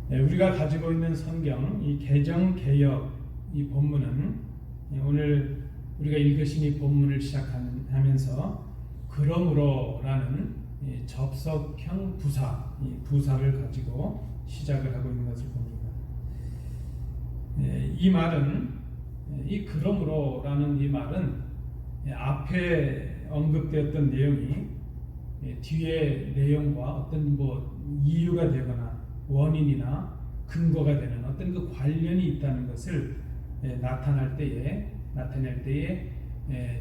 우리가 가지고 있는 성경, 이 개정개역 이 본문은 오늘 우리가 읽으신 이 본문을 시작하면서 그러므로라는 접속형 부사, 이 부사를 가지고 시작을 하고 있는 것을 봅니다. 이 말은, 이 그러므로라는 이 말은 앞에 언급되었던 내용이 뒤에 내용과 어떤 이유가 되거나 원인이나 근거가 되는 어떤 그 관련이 있다는 것을 나타낼 때에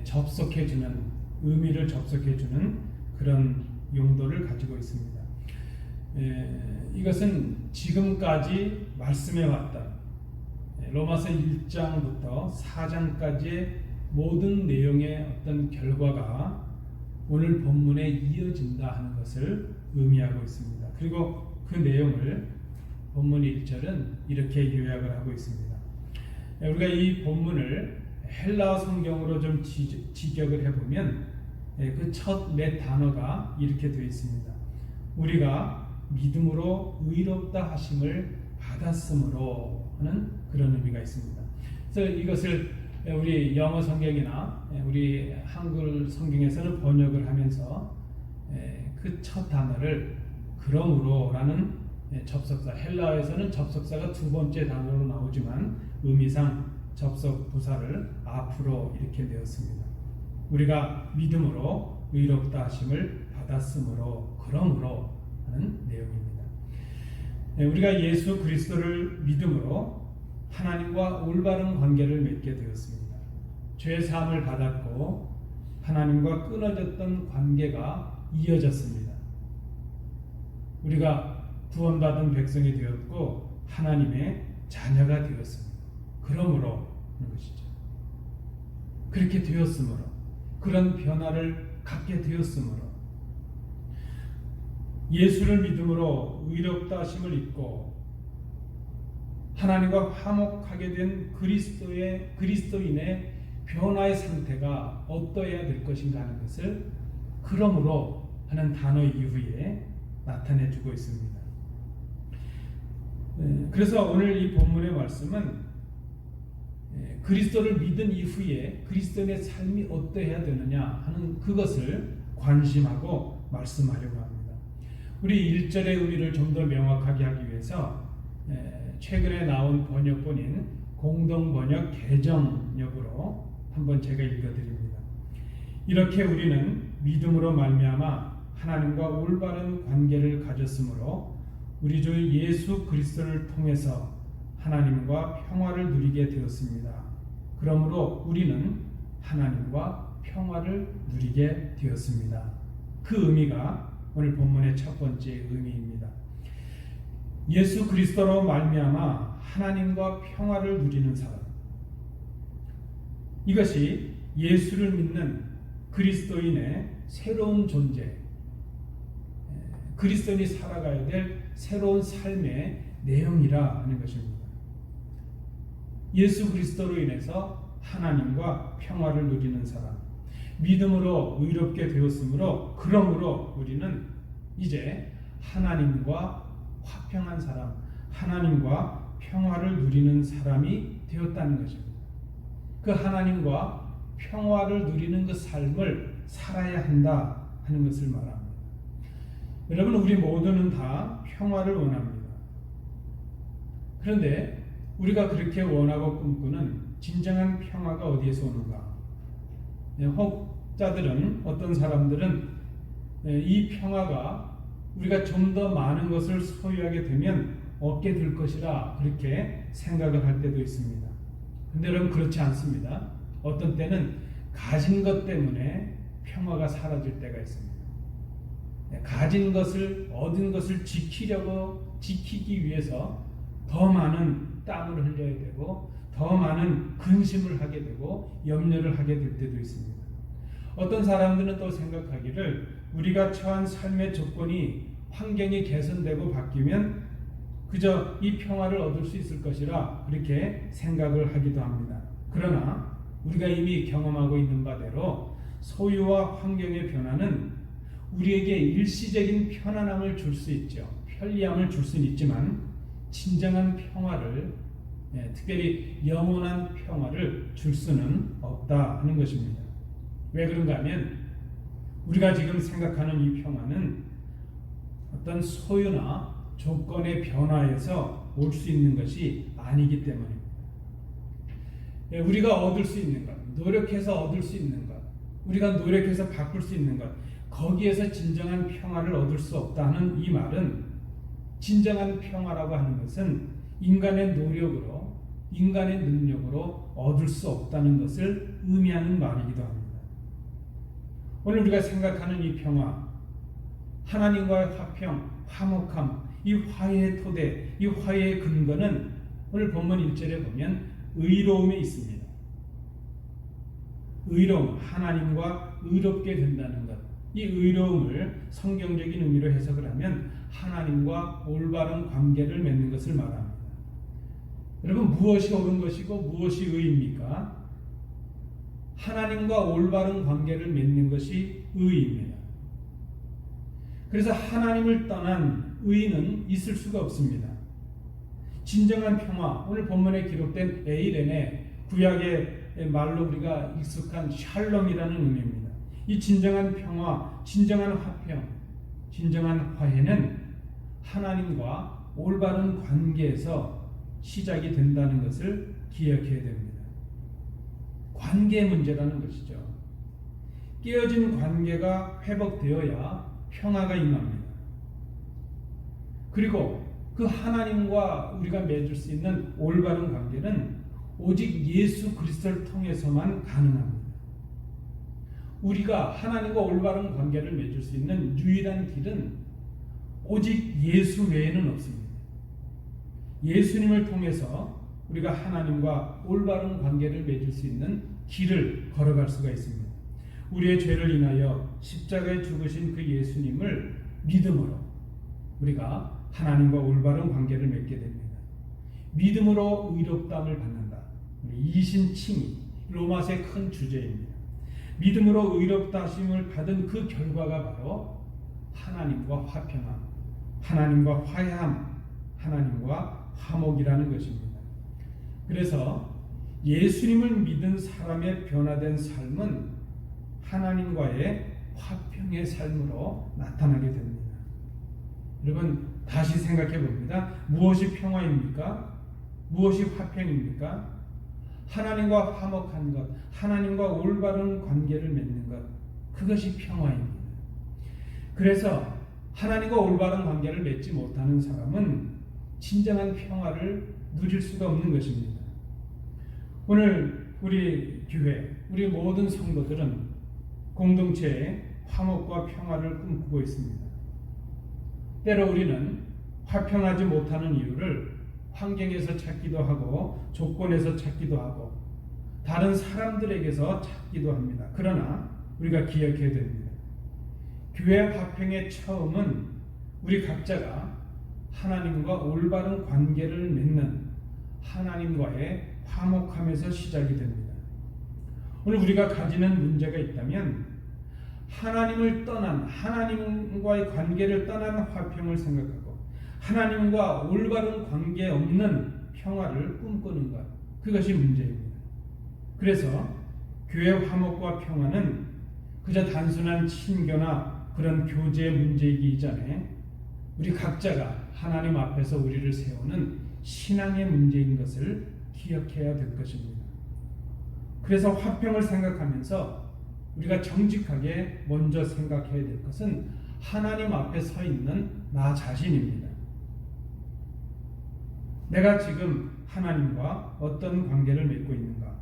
접속해주는, 의미를 접속해주는 그런 용도를 가지고 있습니다. 이것은 지금까지 말씀해왔던 로마서 1장부터 4장까지의 모든 내용의 어떤 결과가 오늘 본문에 이어진다 하는 것을 의미하고 있습니다. 그리고 그 내용을 본문 1절은 이렇게 요약을 하고 있습니다. 우리가 이 본문을 헬라어 성경으로 좀 직역을 해보면 그 첫 몇 단어가 이렇게 되어 있습니다. 우리가 믿음으로 의롭다 하심을 받았으므로 하는 그런 의미가 있습니다. 그래서 이것을 우리 영어 성경이나 우리 한글 성경에서는 번역을 하면서 그 첫 단어를 그러므로라는 접속사, 헬라어에서는 접속사가 두 번째 단어로 나오지만 의미상 접속 부사를 앞으로 이렇게 되었습니다. 우리가 믿음으로 의롭다 하심을 받았으므로 그러므로 하는 내용입니다. 우리가 예수 그리스도를 믿음으로 하나님과 올바른 관계를 맺게 되었습니다. 죄 사함을 받았고 하나님과 끊어졌던 관계가 이어졌습니다. 우리가 구원받은 백성이 되었고 하나님의 자녀가 되었습니다. 그러므로 하는 것이죠. 그렇게 되었으므로, 그런 변화를 갖게 되었으므로, 예수를 믿음으로 의롭다 하심을 입고 하나님과 화목하게 된 그리스도인의 변화의 상태가 어떠해야 될 것인가 하는 것을 그러므로 하는 단어 이후에 나타내주고 있습니다. 그래서 오늘 이 본문의 말씀은 그리스도를 믿은 이후에 그리스도인의 삶이 어떠해야 되느냐 하는 그것을 관심하고 말씀하려고 합니다. 우리 1절의 의미를 좀 더 명확하게 하기 위해서 최근에 나온 번역본인 공동번역 개정역으로 한번 제가 읽어드립니다. 이렇게 우리는 믿음으로 말미암아 하나님과 올바른 관계를 가졌으므로 우리 주 예수 그리스도를 통해서 하나님과 평화를 누리게 되었습니다. 그러므로 우리는 하나님과 평화를 누리게 되었습니다. 그 의미가 오늘 본문의 첫 번째 의미입니다. 예수 그리스도로 말미암아 하나님과 평화를 누리는 사람, 이것이 예수를 믿는 그리스도인의 새로운 존재, 그리스도인이 살아가야 될 새로운 삶의 내용이라 하는 것입니다. 예수 그리스도로 인해서 하나님과 평화를 누리는 사람, 믿음으로 의롭게 되었으므로 그러므로 우리는 이제 하나님과 화평한 사람, 하나님과 평화를 누리는 사람이 되었다는 것입니다. 그 하나님과 평화를 누리는 그 삶을 살아야 한다 하는 것을 말합니다. 여러분, 우리 모두는 다 평화를 원합니다. 그런데 우리가 그렇게 원하고 꿈꾸는 진정한 평화가 어디에서 오는가? 혹자들은, 어떤 사람들은 이 평화가 우리가 좀 더 많은 것을 소유하게 되면 얻게 될 것이라 그렇게 생각을 할 때도 있습니다. 그런데 여러분, 그렇지 않습니다. 어떤 때는 가진 것 때문에 평화가 사라질 때가 있습니다. 가진 것을, 얻은 것을 지키기 위해서 더 많은 땀을 흘려야 되고 더 많은 근심을 하게 되고 염려를 하게 될 때도 있습니다. 어떤 사람들은 또 생각하기를 우리가 처한 삶의 조건이, 환경이 개선되고 바뀌면 그저 이 평화를 얻을 수 있을 것이라 그렇게 생각을 하기도 합니다. 그러나 우리가 이미 경험하고 있는 바대로 소유와 환경의 변화는 우리에게 일시적인 편안함을 줄 수 있죠. 편리함을 줄 수는 있지만 진정한 평화를, 특별히 영원한 평화를 줄 수는 없다 하는 것입니다. 왜 그런가 하면 우리가 지금 생각하는 이 평화는 어떤 소유나 조건의 변화에서 올 수 있는 것이 아니기 때문입니다. 우리가 얻을 수 있는 것, 노력해서 얻을 수 있는 것, 우리가 노력해서 바꿀 수 있는 것, 거기에서 진정한 평화를 얻을 수 없다는 이 말은, 진정한 평화라고 하는 것은 인간의 노력으로, 인간의 능력으로 얻을 수 없다는 것을 의미하는 말이기도 합니다. 오늘 우리가 생각하는 이 평화, 하나님과의 화평, 화목함, 이 화해의 토대, 이 화해의 근거는 오늘 본문 1절에 보면 의로움에 있습니다. 의로움, 하나님과 의롭게 된다는 것. 이 의로움을 성경적인 의미로 해석을 하면 하나님과 올바른 관계를 맺는 것을 말합니다. 여러분, 무엇이 옳은 것이고 무엇이 의입니까? 하나님과 올바른 관계를 맺는 것이 의입니다. 그래서 하나님을 떠난 의는 있을 수가 없습니다. 진정한 평화, 오늘 본문에 기록된 에이렌의 구약의 말로 우리가 익숙한 샬롬이라는 의미입니다. 이 진정한 평화, 진정한 화평, 진정한 화해는 하나님과 올바른 관계에서 시작이 된다는 것을 기억해야 됩니다. 관계 문제라는 것이죠. 깨어진 관계가 회복되어야 평화가 임합니다. 그리고 그 하나님과 우리가 맺을 수 있는 올바른 관계는 오직 예수 그리스도를 통해서만 가능합니다. 우리가 하나님과 올바른 관계를 맺을 수 있는 유일한 길은 오직 예수 외에는 없습니다. 예수님을 통해서 우리가 하나님과 올바른 관계를 맺을 수 있는 길을 걸어갈 수가 있습니다. 우리의 죄를 인하여 십자가에 죽으신 그 예수님을 믿음으로 우리가 하나님과 올바른 관계를 맺게 됩니다. 믿음으로 의롭다함을 받는다. 이신칭의, 로마서의 큰 주제입니다. 믿음으로 의롭다 하심을 받은 그 결과가 바로 하나님과 화평함, 하나님과 화해함, 하나님과 화목이라는 것입니다. 그래서 예수님을 믿은 사람의 변화된 삶은 하나님과의 화평의 삶으로 나타나게 됩니다. 여러분, 다시 생각해 봅니다. 무엇이 평화입니까? 무엇이 화평입니까? 하나님과 화목한 것, 하나님과 올바른 관계를 맺는 것, 그것이 평화입니다. 그래서 하나님과 올바른 관계를 맺지 못하는 사람은 진정한 평화를 누릴 수가 없는 것입니다. 오늘 우리 교회, 우리 모든 성도들은 공동체의 화목과 평화를 꿈꾸고 있습니다. 때로 우리는 화평하지 못하는 이유를 환경에서 찾기도 하고 조건에서 찾기도 하고 다른 사람들에게서 찾기도 합니다. 그러나 우리가 기억해야 됩니다. 교회 화평의 처음은 우리 각자가 하나님과 올바른 관계를 맺는 하나님과의 화목함에서 시작이 됩니다. 오늘 우리가 가지는 문제가 있다면 하나님을 떠난, 하나님과의 관계를 떠난 화평을 생각하고 하나님과 올바른 관계 없는 평화를 꿈꾸는 것, 그것이 문제입니다. 그래서 교회 화목과 평화는 그저 단순한 친교나 그런 교제의 문제이기 이전에 우리 각자가 하나님 앞에서 우리를 세우는 신앙의 문제인 것을 기억해야 될 것입니다. 그래서 화평을 생각하면서 우리가 정직하게 먼저 생각해야 될 것은 하나님 앞에 서 있는 나 자신입니다. 내가 지금 하나님과 어떤 관계를 맺고 있는가?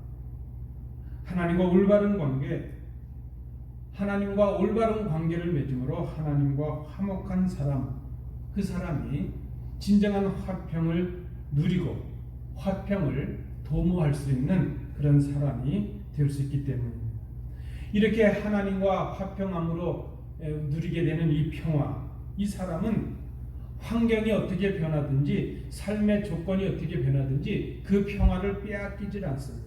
하나님과 올바른 관계, 하나님과 올바른 관계를 맺음으로 하나님과 화목한 사람, 그 사람이 진정한 화평을 누리고 화평을 도모할 수 있는 그런 사람이 될 수 있기 때문입니다. 이렇게 하나님과 화평함으로 누리게 되는 이 평화, 이 사람은 환경이 어떻게 변하든지 삶의 조건이 어떻게 변하든지 그 평화를 빼앗기질 않습니다.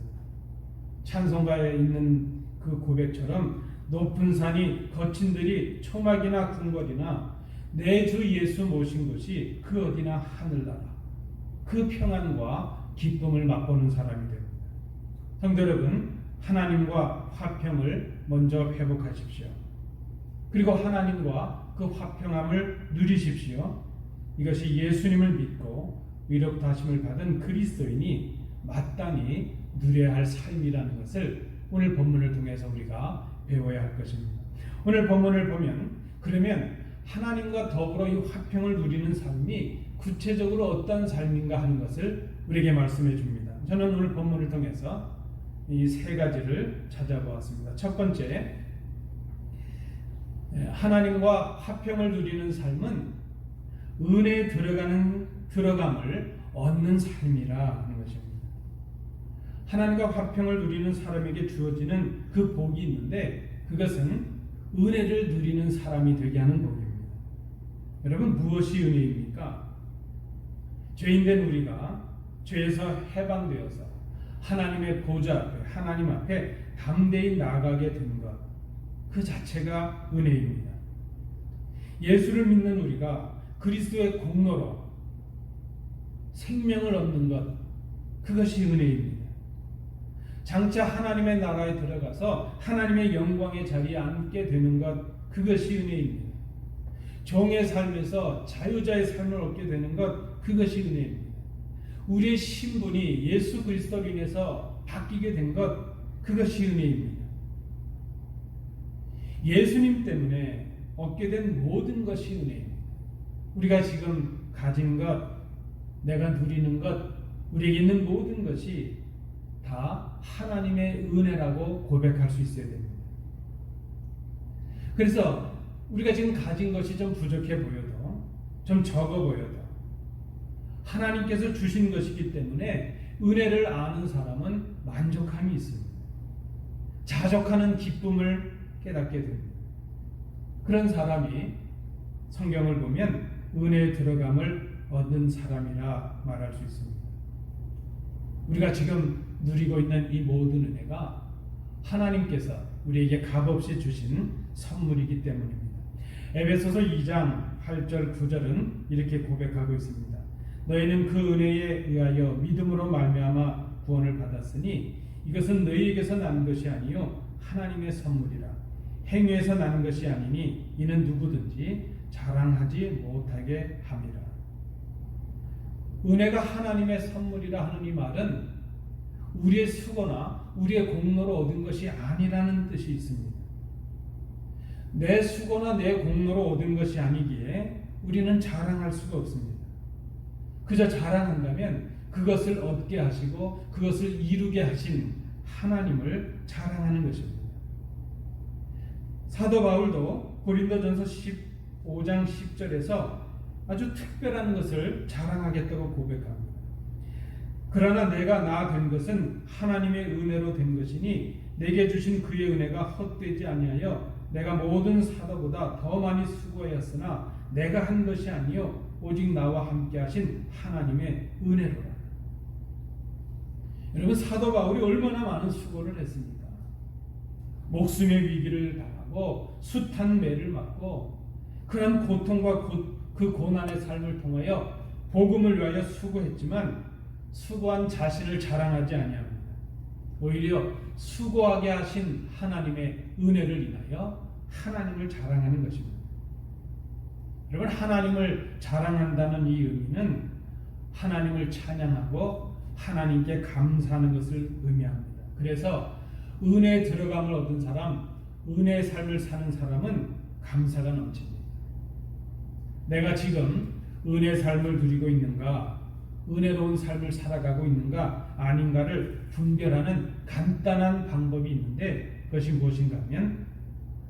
찬송가에 있는 그 고백처럼 높은 산이 거친 들이 초막이나 궁궐이나 내 주 예수 모신 곳이 그 어디나 하늘나라. 그 평안과 기쁨을 맛보는 사람이 됩니다. 성도 여러분, 하나님과 화평을 먼저 회복하십시오. 그리고 하나님과 그 화평함을 누리십시오. 이것이 예수님을 믿고 위력다심을 받은 그리스도인이 마땅히 누려야 할 삶이라는 것을 오늘 본문을 통해서 우리가 배워야 할 것입니다. 오늘 본문을 보면 그러면 하나님과 더불어 이 화평을 누리는 삶이 구체적으로 어떤 삶인가 하는 것을 우리에게 말씀해 줍니다. 저는 오늘 본문을 통해서 이 세 가지를 찾아보았습니다. 첫 번째, 하나님과 화평을 누리는 삶은 은혜에 들어감을 얻는 삶이라 하는 것입니다. 하나님과 화평을 누리는 사람에게 주어지는 그 복이 있는데 그것은 은혜를 누리는 사람이 되게 하는 복입니다. 여러분, 무엇이 은혜입니까? 죄인된 우리가 죄에서 해방되어서 하나님의 보좌 앞에, 하나님 앞에 담대히 나가게 된 것, 그 자체가 은혜입니다. 예수를 믿는 우리가 그리스도의 공로로 생명을 얻는 것, 그것이 은혜입니다. 장차 하나님의 나라에 들어가서 하나님의 영광의 자리에 앉게 되는 것, 그것이 은혜입니다. 종의 삶에서 자유자의 삶을 얻게 되는 것, 그것이 은혜입니다. 우리의 신분이 예수 그리스도로 인해서 바뀌게 된 것, 그것이 은혜입니다. 예수님 때문에 얻게 된 모든 것이 은혜입니다. 우리가 지금 가진 것, 내가 누리는 것, 우리에게 있는 모든 것이 다 하나님의 은혜라고 고백할 수 있어야 됩니다. 그래서 우리가 지금 가진 것이 좀 부족해 보여도, 좀 적어 보여도 하나님께서 주신 것이기 때문에 은혜를 아는 사람은 만족함이 있습니다. 자족하는 기쁨을 깨닫게 됩니다. 그런 사람이 성경을 보면 은혜에 들어감을 얻는 사람이라 말할 수 있습니다. 우리가 지금 누리고 있는 이 모든 은혜가 하나님께서 우리에게 값없이 주신 선물이기 때문입니다. 에베소서 2장 8절 9절은 이렇게 고백하고 있습니다. 너희는 그 은혜에 의하여 믿음으로 말미암아 구원을 받았으니 이것은 너희에게서 난 것이 아니요 하나님의 선물이라. 행위에서 나는 것이 아니니 이는 누구든지 자랑하지 못하게 함이라. 은혜가 하나님의 선물이라 하는 이 말은 우리의 수고나 우리의 공로로 얻은 것이 아니라는 뜻이 있습니다. 내 수고나 내 공로로 얻은 것이 아니기에 우리는 자랑할 수가 없습니다. 그저 자랑한다면 그것을 얻게 하시고 그것을 이루게 하신 하나님을 자랑하는 것입니다. 사도 바울도 고린도전서 15장 10절에서 아주 특별한 것을 자랑하겠다고 고백합니다. 그러나 내가 나 된 것은 하나님의 은혜로 된 것이니 내게 주신 그의 은혜가 헛되지 아니하여 내가 모든 사도보다 더 많이 수고하였으나 내가 한 것이 아니요 오직 나와 함께 하신 하나님의 은혜로라. 여러분, 사도 바울이 얼마나 많은 수고를 했습니까? 목숨의 위기를 당하고 숱한 매를 맞고 그런 고통과 그 고난의 삶을 통하여 복음을 위하여 수고했지만 수고한 자신을 자랑하지 아니합니다. 오히려 수고하게 하신 하나님의 은혜를 인하여 하나님을 자랑하는 것입니다. 여러분, 하나님을 자랑한다는 이 의미는 하나님을 찬양하고 하나님께 감사하는 것을 의미합니다. 그래서 은혜에 들어감을 얻은 사람, 은혜의 삶을 사는 사람은 감사가 넘칩니다. 내가 지금 은혜의 삶을 누리고 있는가, 은혜로운 삶을 살아가고 있는가 아닌가를 분별하는 간단한 방법이 있는데 그것이 무엇인가 하면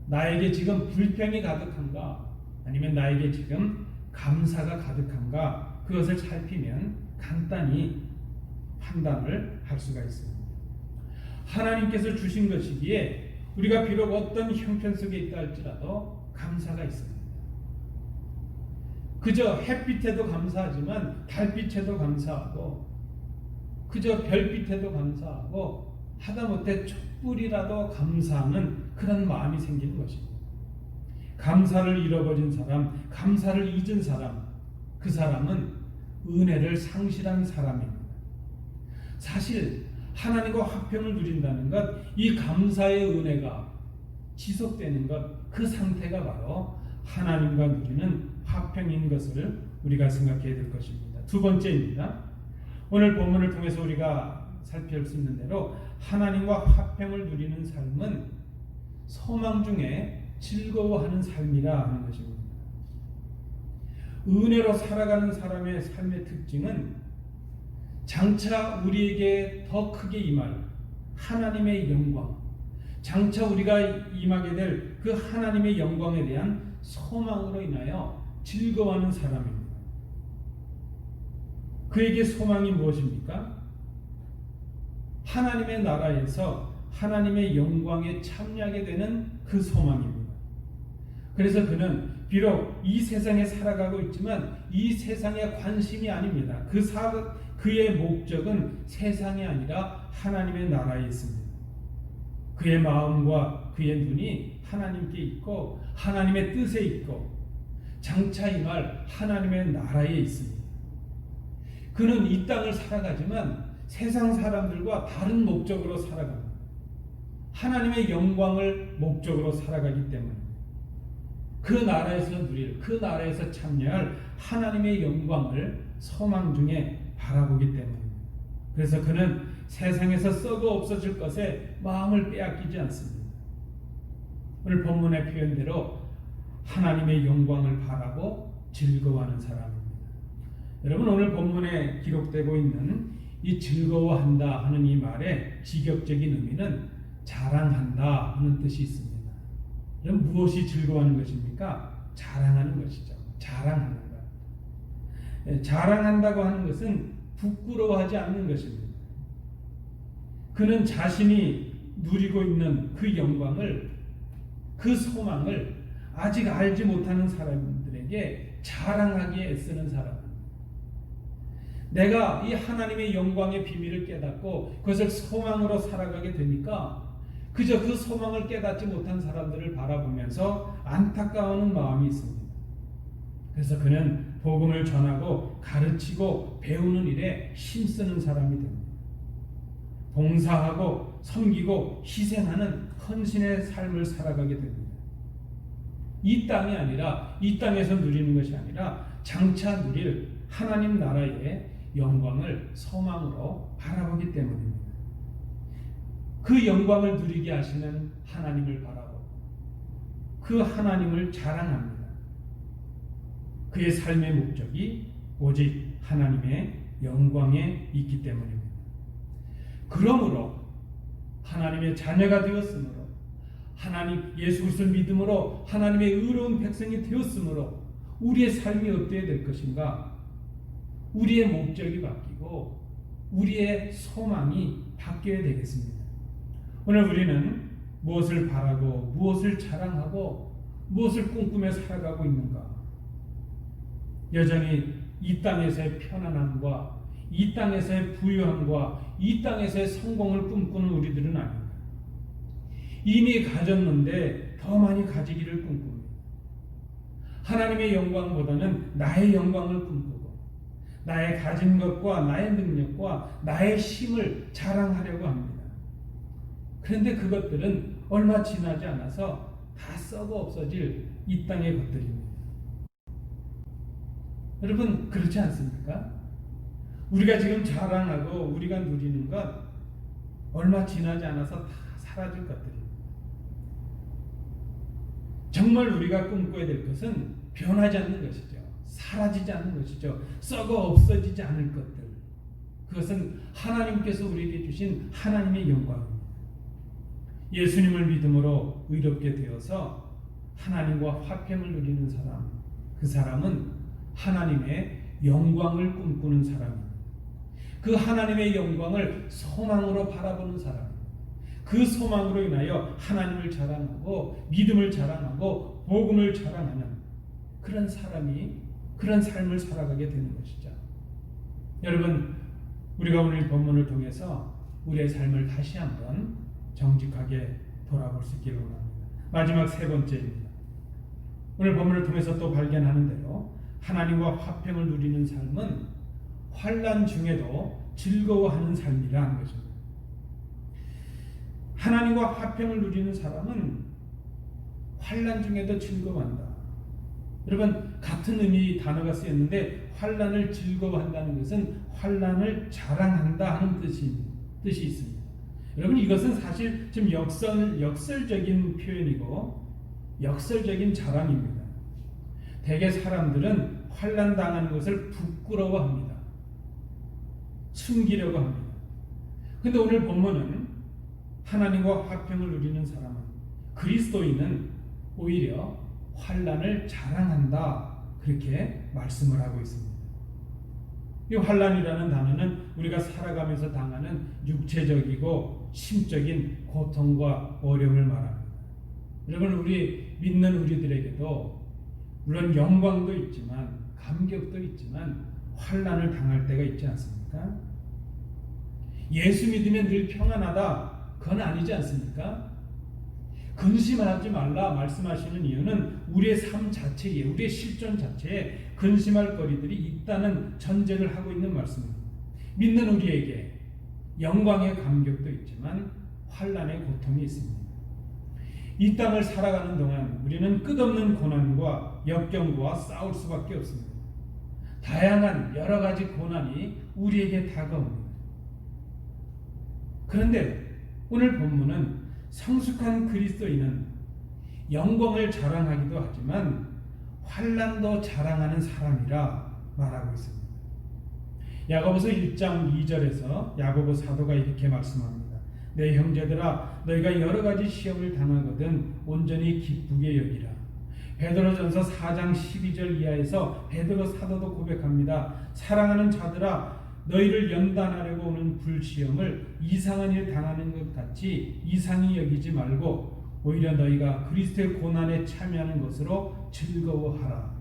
나에게 지금 불평이 가득한가 아니면 나에게 지금 감사가 가득한가 그것을 살피면 간단히 판단을 할 수가 있습니다. 하나님께서 주신 것이기에 우리가 비록 어떤 형편 속에 있다 할지라도 감사가 있습니다. 그저 햇빛에도 감사하지만 달빛에도 감사하고 그저 별빛에도 감사하고 하다못해 촛불이라도 감사하는 그런 마음이 생기는 것입니다. 감사를 잃어버린 사람, 감사를 잊은 사람, 그 사람은 은혜를 상실한 사람입니다. 사실 하나님과 화평을 누린다는 것, 이 감사의 은혜가 지속되는 것, 그 상태가 바로 하나님과 누리는 화평인 것을 우리가 생각해야 될 것입니다. 두 번째입니다. 오늘 본문을 통해서 우리가 살필 수 있는 대로 하나님과 화평을 누리는 삶은 소망 중에 즐거워하는 삶이라 하는 것입니다. 은혜로 살아가는 사람의 삶의 특징은 장차 우리에게 더 크게 임할 하나님의 영광, 장차 우리가 임하게 될 그 하나님의 영광에 대한 소망으로 인하여 즐거워하는 사람입니다. 그에게 소망이 무엇입니까? 하나님의 나라에서 하나님의 영광에 참여하게 되는 그 소망입니다. 그래서 그는 비록 이 세상에 살아가고 있지만 이 세상에 관심이 아닙니다. 그의 목적은 세상이 아니라 하나님의 나라에 있습니다. 그의 마음과 그의 눈이 하나님께 있고 하나님의 뜻에 있고 장차 임할 하나님의 나라에 있습니다. 그는 이 땅을 살아가지만 세상 사람들과 다른 목적으로 살아갑니다. 하나님의 영광을 목적으로 살아가기 때문에 그 나라에서 누릴, 그 나라에서 참여할 하나님의 영광을 소망 중에 바라보기 때문입니다. 그래서 그는 세상에서 썩어 없어질 것에 마음을 빼앗기지 않습니다. 오늘 본문의 표현대로 하나님의 영광을 바라고 즐거워하는 사람입니다. 여러분, 오늘 본문에 기록되고 있는 이 즐거워한다 하는 이 말의 직역적인 의미는 자랑한다 하는 뜻이 있습니다. 그럼 무엇이 즐거워하는 것입니까? 자랑하는 것이죠. 자랑하는 것. 자랑한다고 하는 것은 부끄러워하지 않는 것입니다. 그는 자신이 누리고 있는 그 영광을, 그 소망을 아직 알지 못하는 사람들에게 자랑하기에 애쓰는 사람입니다. 내가 이 하나님의 영광의 비밀을 깨닫고 그것을 소망으로 살아가게 되니까 그저 그 소망을 깨닫지 못한 사람들을 바라보면서 안타까워하는 마음이 있습니다. 그래서 그는 복음을 전하고 가르치고 배우는 일에 힘쓰는 사람이 됩니다. 봉사하고 섬기고 희생하는 헌신의 삶을 살아가게 됩니다. 이 땅이 아니라, 이 땅에서 누리는 것이 아니라 장차 누릴 하나님 나라의 영광을 소망으로 바라보기 때문입니다. 그 영광을 누리게 하시는 하나님을 바라보고 그 하나님을 자랑합니다. 그의 삶의 목적이 오직 하나님의 영광에 있기 때문입니다. 그러므로 하나님의 자녀가 되었으므로, 하나님 예수 그리스도를 믿음으로 하나님의 의로운 백성이 되었으므로 우리의 삶이 어때야 될 것인가? 우리의 목적이 바뀌고 우리의 소망이 바뀌어야 되겠습니다. 오늘 우리는 무엇을 바라고 무엇을 자랑하고 무엇을 꿈꾸며 살아가고 있는가? 여전히 이 땅에서의 편안함과 이 땅에서의 부유함과 이 땅에서의 성공을 꿈꾸는 우리들은 아닙니다. 이미 가졌는데 더 많이 가지기를 꿈꿉니다. 하나님의 영광보다는 나의 영광을 꿈꾸고 나의 가진 것과 나의 능력과 나의 힘을 자랑하려고 합니다. 그런데 그것들은 얼마 지나지 않아서 다 썩어 없어질 이 땅의 것들입니다. 여러분, 그렇지 않습니까? 우리가 지금 자랑하고 우리가 누리는 것 얼마 지나지 않아서 다 사라질 것들입니다. 정말 우리가 꿈꿔야 될 것은 변하지 않는 것이죠. 사라지지 않는 것이죠. 썩어 없어지지 않을 것들. 그것은 하나님께서 우리에게 주신 하나님의 영광입니다. 예수님을 믿음으로 의롭게 되어서 하나님과 화평을 누리는 사람, 그 사람은 하나님의 영광을 꿈꾸는 사람입니다. 그 하나님의 영광을 소망으로 바라보는 사람입니다. 그 소망으로 인하여 하나님을 자랑하고 믿음을 자랑하고 복음을 자랑하는 그런 사람이, 그런 삶을 살아가게 되는 것이죠. 여러분, 우리가 오늘 본문을 통해서 우리의 삶을 다시 한번 정직하게 돌아볼 수 있기를 원합니다. 마지막 세 번째입니다. 오늘 본문을 통해서 또 발견하는 대로 하나님과 화평을 누리는 삶은 환난 중에도 즐거워하는 삶이라 하는 것입니다. 하나님과 화평을 누리는 사람은 환난 중에도 즐거워한다. 여러분, 같은 의미 단어가 쓰였는데 환난을 즐거워한다는 것은 환난을 자랑한다 하는 뜻이 있습니다. 여러분, 이것은 사실 좀 역설적인 표현이고 역설적인 자랑입니다. 대개 사람들은 환난 당하는 것을 부끄러워합니다. 숨기려고 합니다. 그런데 오늘 본문은 하나님과 화평을 누리는 사람은, 그리스도인은 오히려 환난을 자랑한다, 그렇게 말씀을 하고 있습니다. 이 환난이라는 단어는 우리가 살아가면서 당하는 육체적이고 심적인 고통과 어려움을 말합니다. 여러분, 우리 믿는 우리들에게도 물론 영광도 있지만 감격도 있지만 환난을 당할 때가 있지 않습니까? 예수 믿으면 늘 평안하다, 그건 아니지 않습니까? 근심하지 말라 말씀하시는 이유는 우리의 삶 자체에, 우리의 실존 자체에 근심할 거리들이 있다는 전제를 하고 있는 말씀입니다. 믿는 우리에게 영광의 감격도 있지만 환난의 고통이 있습니다. 이 땅을 살아가는 동안 우리는 끝없는 고난과 역경과 싸울 수밖에 없습니다. 다양한 여러 가지 고난이 우리에게 다가옵니다. 그런데 오늘 본문은 성숙한 그리스도인은 영광을 자랑하기도 하지만 환난도 자랑하는 사람이라 말하고 있습니다. 야고보서 1장 2절에서 야고보 사도가 이렇게 말씀합니다. 내 형제들아, 너희가 여러 가지 시험을 당하거든 온전히 기쁘게 여기라. 베드로전서 4장 12절 이하에서 베드로 사도도 고백합니다. 사랑하는 자들아, 너희를 연단하려고 오는 불시험을 이상한 일 당하는 것 같이 이상히 여기지 말고 오히려 너희가 그리스도의 고난에 참여하는 것으로 즐거워하라.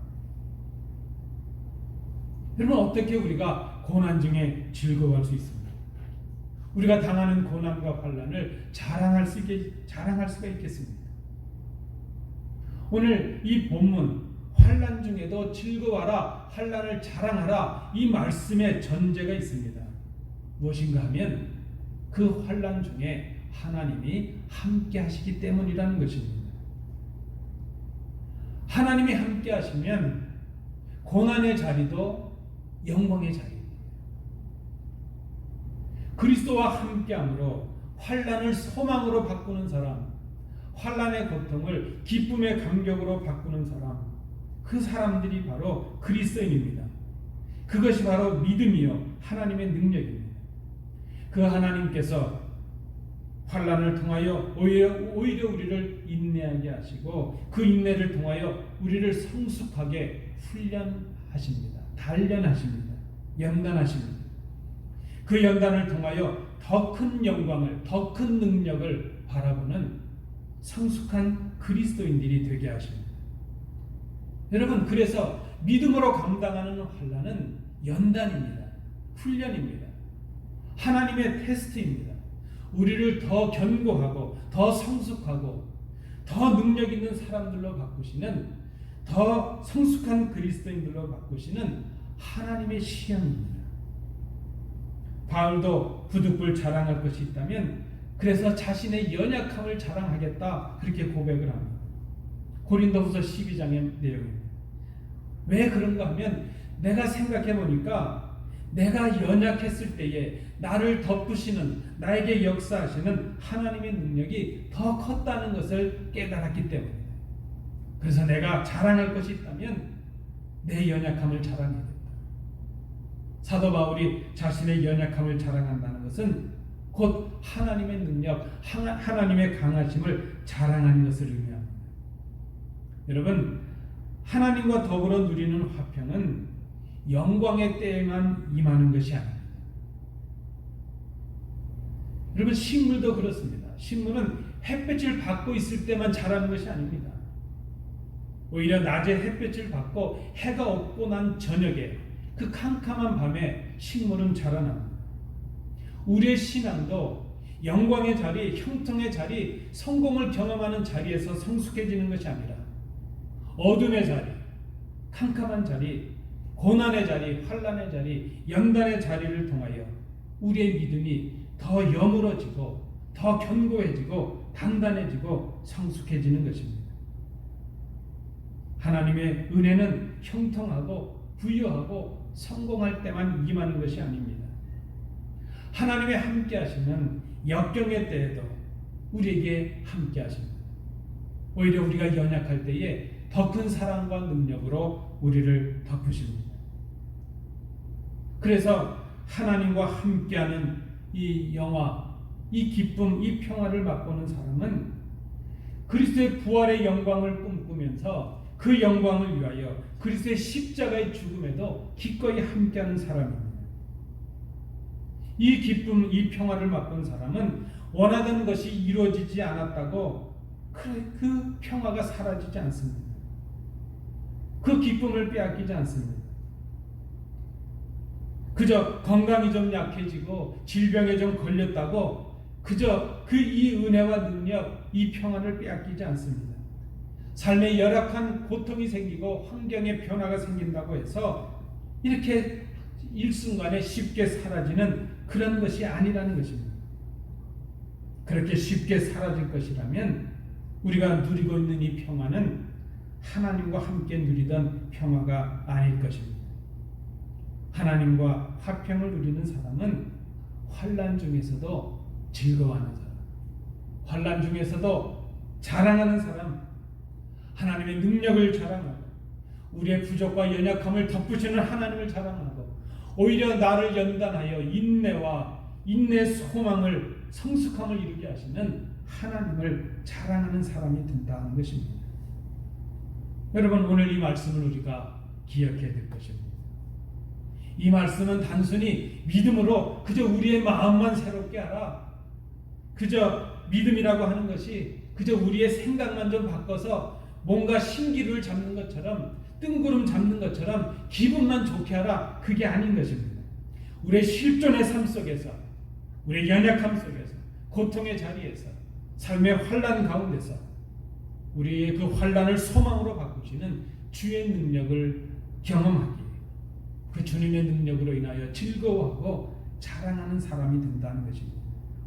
여러분, 어떻게 우리가 고난 중에 즐거워할 수 있습니까? 우리가 당하는 고난과 환난을 자랑할 수가 있겠습니까? 오늘 이 본문 환난 중에도 즐거워하라, 환난을 자랑하라, 이 말씀에 전제가 있습니다. 무엇인가 하면 그 환난 중에 하나님이 함께 하시기 때문이라는 것입니다. 하나님이 함께 하시면 고난의 자리도 영광의 자리입니다. 그리스도와 함께함으로 환난을 소망으로 바꾸는 사람, 환난의 고통을 기쁨의 감격으로 바꾸는 사람, 그 사람들이 바로 그리스도인입니다. 그것이 바로 믿음이요 하나님의 능력입니다. 그 하나님께서 환난을 통하여 오히려 우리를 인내하게 하시고 그 인내를 통하여 우리를 성숙하게 훈련하십니다. 단련하십니다. 연단하십니다. 그 연단을 통하여 더 큰 영광을, 더 큰 능력을 바라보는 성숙한 그리스도인들이 되게 하십니다. 여러분, 그래서 믿음으로 감당하는 환난은 연단입니다. 훈련입니다. 하나님의 테스트입니다. 우리를 더 견고하고 더 성숙하고 더 능력 있는 사람들로 바꾸시는, 더 성숙한 그리스도인들로 바꾸시는 하나님의 시험입니다. 바울도 부득불 자랑할 것이 있다면 그래서 자신의 연약함을 자랑하겠다, 그렇게 고백을 합니다. 고린도후서 12장의 내용입니다. 왜 그런가 하면 내가 생각해 보니까 내가 연약했을 때에 나를 덮으시는, 나에게 역사하시는 하나님의 능력이 더 컸다는 것을 깨달았기 때문입니다. 그래서 내가 자랑할 것이 있다면 내 연약함을 자랑해야겠다. 사도 바울이 자신의 연약함을 자랑한다는 것은 곧 하나님의 능력, 하나님의 강하심을 자랑하는 것을 의미합니다. 여러분, 하나님과 더불어 누리는 화평은 영광의 때에만 임하는 것이 아닙니다. 여러분, 식물도 그렇습니다. 식물은 햇볕을 받고 있을 때만 자라는 것이 아닙니다. 오히려 낮에 햇볕을 받고 해가 없고 난 저녁에 그 캄캄한 밤에 식물은 자라납니다. 우리의 신앙도 영광의 자리, 형통의 자리, 성공을 경험하는 자리에서 성숙해지는 것이 아니라 어둠의 자리, 캄캄한 자리, 고난의 자리, 환난의 자리, 연단의 자리를 통하여 우리의 믿음이 더 여물어지고 더 견고해지고 단단해지고 성숙해지는 것입니다. 하나님의 은혜는 형통하고 부유하고 성공할 때만 임하는 것이 아닙니다. 하나님의 함께 하시는 역경의 때에도 우리에게 함께 하십니다. 오히려 우리가 연약할 때에 더 큰 사랑과 능력으로 우리를 덮으십니다. 그래서 하나님과 함께하는 이 영화, 이 기쁨, 이 평화를 맛보는 사람은 그리스도의 부활의 영광을 꿈꾸면서 그 영광을 위하여 그리스도의 십자가의 죽음에도 기꺼이 함께하는 사람입니다. 이 기쁨, 이 평화를 맛본 사람은 원하던 것이 이루어지지 않았다고 그 평화가 사라지지 않습니다. 그 기쁨을 빼앗기지 않습니다. 그저 건강이 좀 약해지고 질병에 좀 걸렸다고 그저 이 은혜와 능력, 이 평안을 빼앗기지 않습니다. 삶에 열악한 고통이 생기고 환경에 변화가 생긴다고 해서 이렇게 일순간에 쉽게 사라지는 그런 것이 아니라는 것입니다. 그렇게 쉽게 사라질 것이라면 우리가 누리고 있는 이 평화는 하나님과 함께 누리던 평화가 아닐 것입니다. 하나님과 화평을 누리는 사람은 환난 중에서도 즐거워하는 사람, 환난 중에서도 자랑하는 사람, 하나님의 능력을 자랑하고 우리의 부족과 연약함을 덮으시는 하나님을 자랑하고 오히려 나를 연단하여 인내의 소망을 성숙함을 이루게 하시는 하나님을 자랑하는 사람이 된다는 것입니다. 여러분, 오늘 이 말씀을 우리가 기억해야 될 것입니다. 이 말씀은 단순히 믿음으로 그저 우리의 마음만 새롭게 하라, 그저 믿음이라고 하는 것이 그저 우리의 생각만 좀 바꿔서 뭔가 신기루를 잡는 것처럼 뜬구름 잡는 것처럼 기분만 좋게 하라, 그게 아닌 것입니다. 우리의 실존의 삶 속에서, 우리의 연약함 속에서, 고통의 자리에서, 삶의 환난 가운데서 우리의 그 환난을 소망으로 바꾸시는 주의 능력을 경험하기, 그 주님의 능력으로 인하여 즐거워하고 자랑하는 사람이 된다는 것입니다.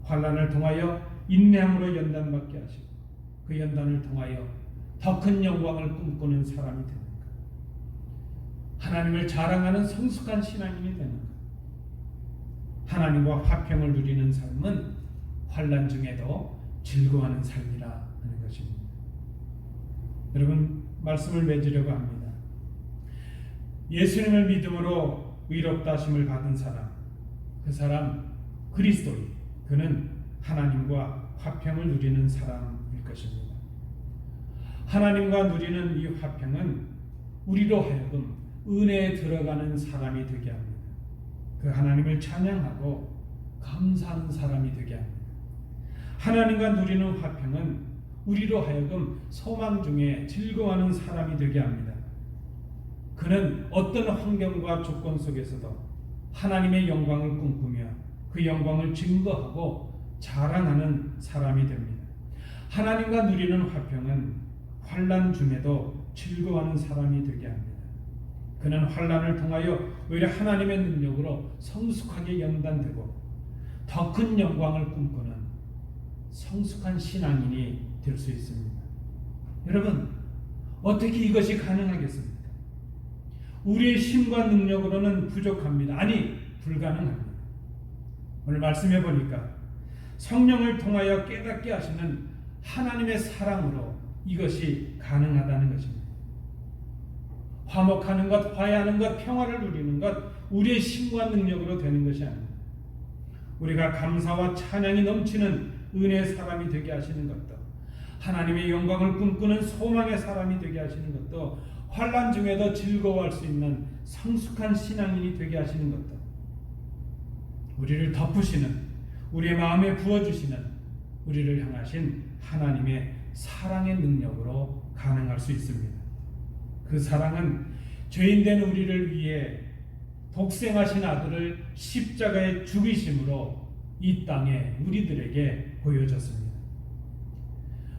환난을 통하여 인내함으로 연단받게 하시고 그 연단을 통하여 더 큰 영광을 꿈꾸는 사람이 되는 것, 하나님을 자랑하는 성숙한 신앙인이 되는 것, 하나님과 화평을 누리는 삶은 환난 중에도 즐거워하는 삶이라 하는 것입니다. 여러분, 말씀을 맺으려고 합니다. 예수님을 믿음으로 의롭다 하심을 받은 사람, 그 사람 그리스도인, 그는 하나님과 화평을 누리는 사람일 것입니다. 하나님과 누리는 이 화평은 우리로 하여금 은혜에 들어가는 사람이 되게 합니다. 그 하나님을 찬양하고 감사하는 사람이 되게 합니다. 하나님과 누리는 화평은 우리로 하여금 소망 중에 즐거워하는 사람이 되게 합니다. 그는 어떤 환경과 조건 속에서도 하나님의 영광을 꿈꾸며 그 영광을 증거하고 자랑하는 사람이 됩니다. 하나님과 누리는 화평은 환난 중에도 즐거워하는 사람이 되게 합니다. 그는 환난을 통하여 오히려 하나님의 능력으로 성숙하게 연단되고 더 큰 영광을 꿈꾸는 성숙한 신앙인이 될 수 있습니다. 여러분, 어떻게 이것이 가능하겠습니까? 우리의 힘과 능력으로는 부족합니다. 아니, 불가능합니다. 오늘 말씀해 보니까 성령을 통하여 깨닫게 하시는 하나님의 사랑으로 이것이 가능하다는 것입니다. 화목하는 것, 화해하는 것, 평화를 누리는 것, 우리의 힘과 능력으로 되는 것이 아닙니다. 우리가 감사와 찬양이 넘치는 은혜의 사람이 되게 하시는 것도, 하나님의 영광을 꿈꾸는 소망의 사람이 되게 하시는 것도, 환난 중에도 즐거워할 수 있는 성숙한 신앙인이 되게 하시는 것도, 우리를 덮으시는, 우리의 마음에 부어주시는, 우리를 향하신 하나님의 사랑의 능력으로 가능할 수 있습니다. 그 사랑은 죄인된 우리를 위해 독생하신 아들을 십자가에 죽이심으로 이 땅에 우리들에게 보여졌습니다.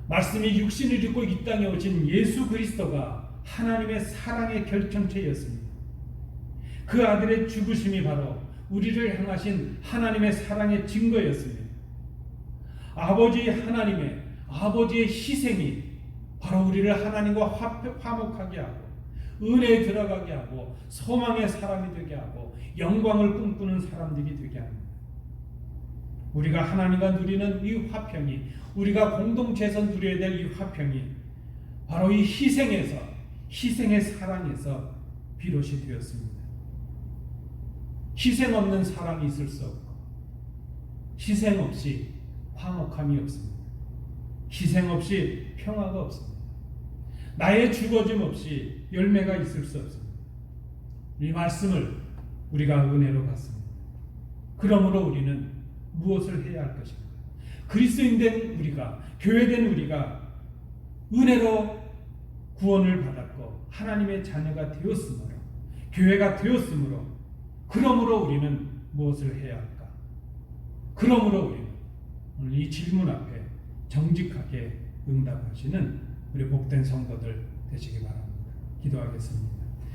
말씀이 육신을 입고 이 땅에 오신 예수 그리스도가 하나님의 사랑의 결정체였습니다. 그 아들의 죽으심이 바로 우리를 향하신 하나님의 사랑의 증거였습니다. 아버지의 희생이 바로 우리를 하나님과 화목하게 하고 은혜에 들어가게 하고 소망의 사람이 되게 하고 영광을 꿈꾸는 사람들이 되게 합니다. 우리가 하나님과 누리는 이 화평이, 우리가 공동체에서 누려야 될 이 화평이 바로 이 희생의 사랑에서 비롯이 되었습니다. 희생 없는 사랑이 있을 수 없고 희생 없이 화목함이 없습니다. 희생 없이 평화가 없습니다. 나의 죽어짐 없이 열매가 있을 수 없습니다. 이 말씀을 우리가 은혜로 받습니다. 그러므로 우리는 무엇을 해야 할 것인가? 그리스도인 된 우리가, 교회된 우리가 은혜로 구원을 받았고 하나님의 자녀가 되었으므로, 교회가 되었으므로, 그러므로 우리는 무엇을 해야 할까? 그러므로 우리는 오늘 이 질문 앞에 정직하게 응답하시는 우리 복된 성도들 되시기 바랍니다. 기도하겠습니다.